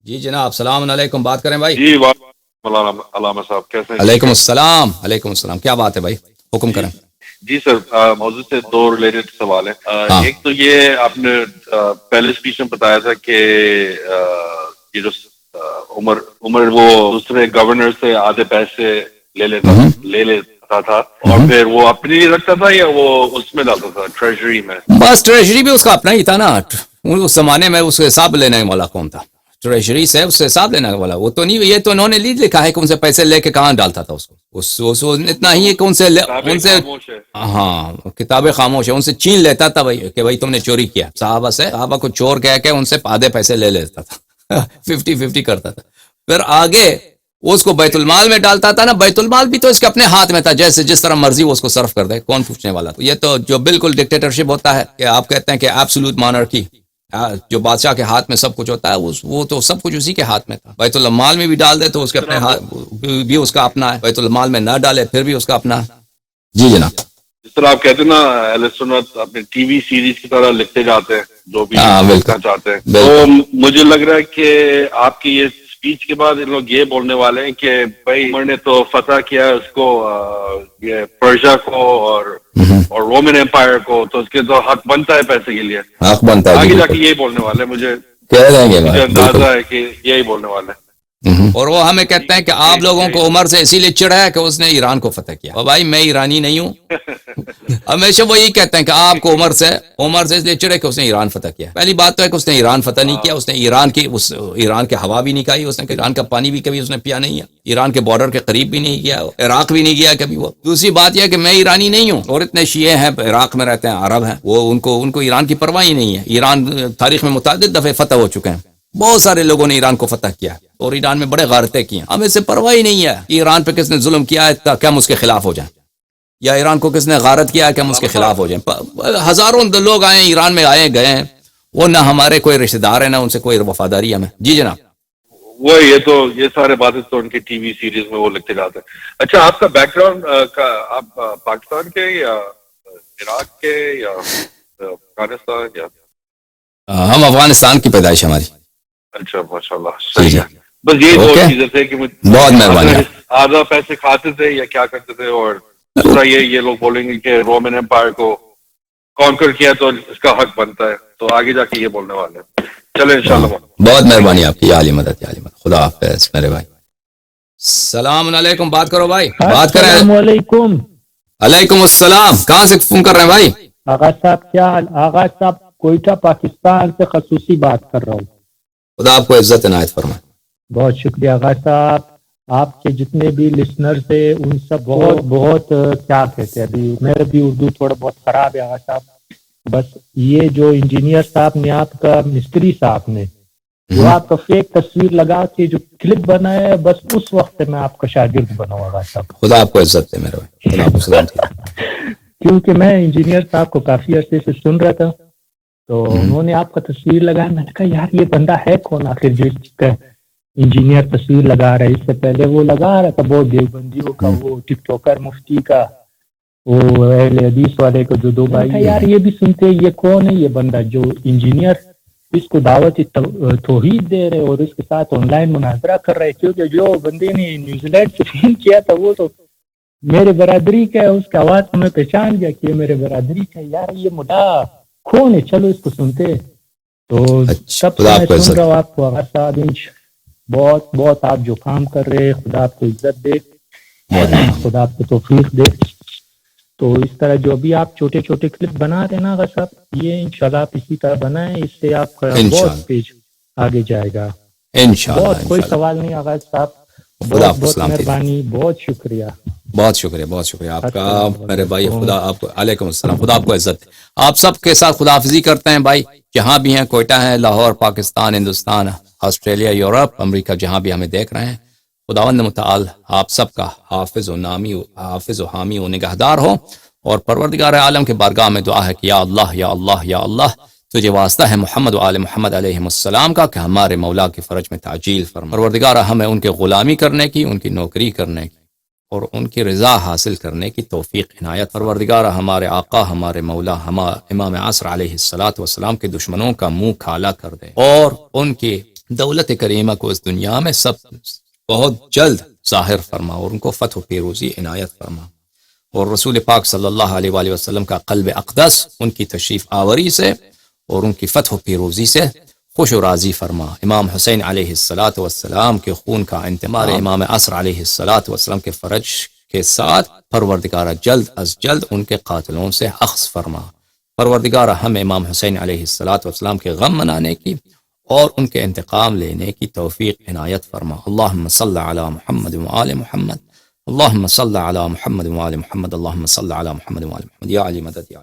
جی جناب السلام علیکم، بات کریں بھائی؟ جی مولانا علامہ صاحب کیسے ہیں؟ علیکم السلام، علیکم السلام، کیا بات ہے بھائی، حکم کریں۔ جی سر، موضوع سے دو ریلیٹڈ سوال ہیں۔ ہاں ایک تو یہ آپ نے پہلے اسپیچ میں بتایا تھا کہ یہ جو عمر وہ دوسرے گورنر سے آدھے پیسے لے لیتا تھا اور پھر وہ اپنے لیے رکھتا تھا یا وہ اس میں ڈالتا تھا ٹریجری میں؟ بس ٹریجری بھی اس کا اپنا ہی تھا نا، اس زمانے میں اس کے حساب لینے والا کون تھا؟ ٹریجری سے اس سے حساب لینے والا وہ تو نہیں، یہ تو انہوں نے لکھا ہے کہ ان سے پیسے لے کے کہاں ڈالتا تھا اس کو اتنا ہی ہے کہ ان سے ہاں کتابیں خاموش ہے، ان سے چھین لیتا تھا بھائی کہ بھائی تم نے چوری کیا، صحابہ کو چور کہہ کے ان سے آدھے پیسے لے لیتا تھا 50-50 کرتا تھا، پھر آگے اس کو بیت المال میں ڈالتا تھا نا، بیت المال بھی تو اس کے اپنے ہاتھ میں تھا، جیسے جس طرح مرضی وہ اس کو صرف کر دے، کون پوچھنے والا تھا؟ یہ تو جو بالکل ڈکٹیٹرشپ ہوتا ہے کہ آپ کہتے ہیں کہ ایبسولوٹ مانرکی، جو بادشاہ کے ہاتھ میں سب کچھ ہوتا ہے، وہ تو سب کچھ اسی کے ہاتھ میں تھا۔ بیت المال میں بھی ڈال دے تو اس کے اپنے ہاتھ بھی اس کا اپنا ہے، بیت المال میں نہ ڈالے پھر بھی اس کا اپنا ہے۔ جی جناب، جس طرح آپ کہتے ہیں نا اہل سنت اپنے ٹی وی سیریز کی طرح لکھتے جاتے ہیں جو بھی لکھنا چاہتے ہیں، تو مجھے لگ رہا ہے کہ آپ کی یہ اسپیچ کے بعد ان لوگ یہ بولنے والے ہیں کہ بھائی عمر نے تو فتح کیا اس کو یہ پرشیا کو اور رومن امپائر کو، تو اس کے تو حق بنتا ہے پیسے کے لیے، حق بنتا ہے آگے جا کے یہی بولنے والے، مجھے اندازہ ہے کہ یہی بولنے والے ہیں۔ اور وہ ہمیں کہتے ہیں کہ آپ لوگوں کو عمر سے اسی لیے چڑھا ہے کہ اس نے ایران کو فتح کیا۔ اور بھائی میں ایرانی نہیں ہوں، ہمیشہ وہ یہی کہتے ہیں کہ آپ کو عمر سے اس لیے چڑھے کہ اس نے ایران فتح کیا۔ پہلی بات تو ہے کہ اس نے ایران فتح نہیں کیا، اس نے ایران کے ہوا بھی نہیں کھائی، اس نے ایران کا پانی بھی کبھی اس نے پیا نہیں ہے، ایران کے بارڈر کے قریب بھی نہیں گیا، عراق بھی نہیں گیا کبھی وہ۔ دوسری بات یہ ہے کہ میں ایرانی نہیں ہوں، اور اتنے شیعہ ہیں عراق میں رہتے ہیں، عرب ہیں، وہ ان کو ایران کی پرواہ ہی نہیں ہے۔ ایران تاریخ میں متعدد دفعے فتح ہو چکے ہیں، بہت سارے لوگوں نے ایران کو فتح کیا اور ایران میں بڑے غارتیں کی ہیں، ہمیں سے پرواہ ہی نہیں ہے کہ ایران پہ کس نے ظلم کیا ہے کہ ہم اس کے خلاف ہو جائیں، یا ایران کو کس نے غارت کیا ہے کہ ہم اس کے خلاف ہو جائیں۔ ہزاروں لوگ آئے ایران میں، آئے گئے ہیں، وہ نہ ہمارے کوئی رشتہ دار ہیں، نہ ان سے کوئی وفاداری ہمیں۔ جی جناب، وہ یہ سارے باتیں تو ان کی ٹی وی سیریز میں وہ لکھتے جاتے ہیں۔ اچھا، آپ کا بیک گراؤنڈ آپ پاکستان کے یا عراق کے یا افغانستان یا؟ ہم افغانستان کی پیدائش ہماری۔ اچھا، ماشاء اللہ، صحیح ہے۔ بس یہی دو چیزیں تھے کہ بہت مہربانی، آدھا پیسے کھاتے تھے یا کیا کرتے تھے، اور دوسرا یہ لوگ بولیں گے کہ رومن امپائر کو کانکر کیا تو اس کا حق بنتا ہے، تو آگے جا کے یہ بولنے والے ہیں۔ چلیں انشاءاللہ۔ بہت مہربانی آپ کی، عالی مدد، عالی مدد، خدا حافظ میرے بھائی۔ السلام علیکم، بات کرو بھائی، بات کریں۔ السلام علیکم۔ علیکم السلام، کہاں سے فون کر رہے ہیں بھائی؟ آغا صاحب کیا حال؟ آغا صاحب کوئٹہ پاکستان سے خصوصی بات کر رہا ہوں۔ خدا آپ کو عزت عنایت فرمائے۔ بہت شکریہ آغا صاحب، آپ کے جتنے بھی لسنر تھے ان سب بہت کیا کہتے ہیں، ابھی میرے بھی اردو تھوڑا بہت خراب ہے آغا صاحب، بس یہ جو انجینئر صاحب نے، آپ کا مستری صاحب نے جو آپ کا فیک تصویر لگا کے جو کلپ بنایا ہے، بس اس وقت میں آپ کا شاگرد بنا آغا صاحب۔ خدا آپ کو عزت دے میرے بھائی، خدا آپ کو سلامتی دے۔ کیونکہ میں انجینئر صاحب کو کافی عرصے سے سن رہا تھا، تو انہوں نے آپ کا تصویر لگایا، میں نے کہا یار یہ بندہ ہے کون آخر جس کا انجینئر تصویر لگا رہا ہے؟ اس سے پہلے وہ لگا رہا تھا بہت دیوبندیوں کا، وہ ٹک ٹاکر مفتی کا، وہ اہل حدیث والے کو جو دو بھائی، یار یہ بھی سنتے یہ کون ہے یہ بندہ جو انجینئر اس کو دعوت توحید دے رہے اور اس کے ساتھ آن لائن مناظرہ کر رہے، کیونکہ جو بندے نے نیوزی لینڈ سے فون کیا تھا وہ تو میرے برادری کا ہے، اس کا آواز میں پہچان گیا کہ میرے برادری کا، یار یہ مڈا کون ہے، چلو اس کو سنتے۔ تو سب سے میں سن رہا ہوں آپ کو آغا صاحب، بہت بہت آپ جو کام کر رہے، خدا آپ کو عزت دے، خدا آپ کو توفیق دے۔ تو اس طرح جو بھی آپ چھوٹے چھوٹے کلپ بنا رہے نا آغا صاحب، یہ انشاءاللہ آپ اسی طرح بنائیں، اس سے آپ کا بہت پیج آگے جائے گا انشاءاللہ۔ بہت کوئی سوال نہیں آغا صاحب، بہت بہت مہربانی، بہت شکریہ، بہت شکریہ، بہت شکریہ آپ کا میرے بھائی، خدا آپ کو، علیکم السلام، خدا آپ کو عزت۔ آپ سب کے ساتھ خدا حافظی کرتے ہیں بھائی، جہاں بھی ہیں، کوئٹہ ہیں، لاہور، پاکستان، ہندوستان، آسٹریلیا، یورپ، امریکہ، جہاں بھی ہمیں دیکھ رہے ہیں، خداوند متعال آپ سب کا حافظ و حامی و نگہدار ہو، اور پروردگار عالم کے بارگاہ میں دعا ہے کہ یا اللہ یا اللہ یا اللہ، تجھے واسطہ ہے محمد و آل محمد علیہ السلام کا کہ ہمارے مولا کے فرج میں تعجیل فرما۔ پروردگار ہمیں ان کے غلامی کرنے کی، ان کی نوکری کرنے کی اور ان کی رضا حاصل کرنے کی توفیق عنایت۔ پروردگار ہمارے آقا، ہمارے مولا، امام عصر علیہ الصلوۃ والسلام کے دشمنوں کا منہ کالا کر دے، اور ان کی دولت کریمہ کو اس دنیا میں سب بہت جلد ظاہر فرما اور ان کو فتح و پیروزی عنایت فرما، اور رسول پاک صلی اللہ علیہ وآلہ وسلم کا قلب اقدس ان کی تشریف آوری سے اور ان کی فتح و پیروزی سے خوش و راضی فرما۔ امام حسین علیہ السلام کے خون کا انتمار امام عصر علیہ السلام کے فرج کے ساتھ پروردگارہ جلد از جلد ان کے قاتلوں سے اخذ فرما۔ پروردگارہ ہم امام حسین علیہ السلام کے غم منانے کی اور ان کے انتقام لینے کی توفیق عنایت فرما۔ اللہم صلی علی محمد وآل محمد، اللہم صلی علی محمد وآل محمد، اللہم صلی علی محمد وآل محمد، یا علی مدد یا علی۔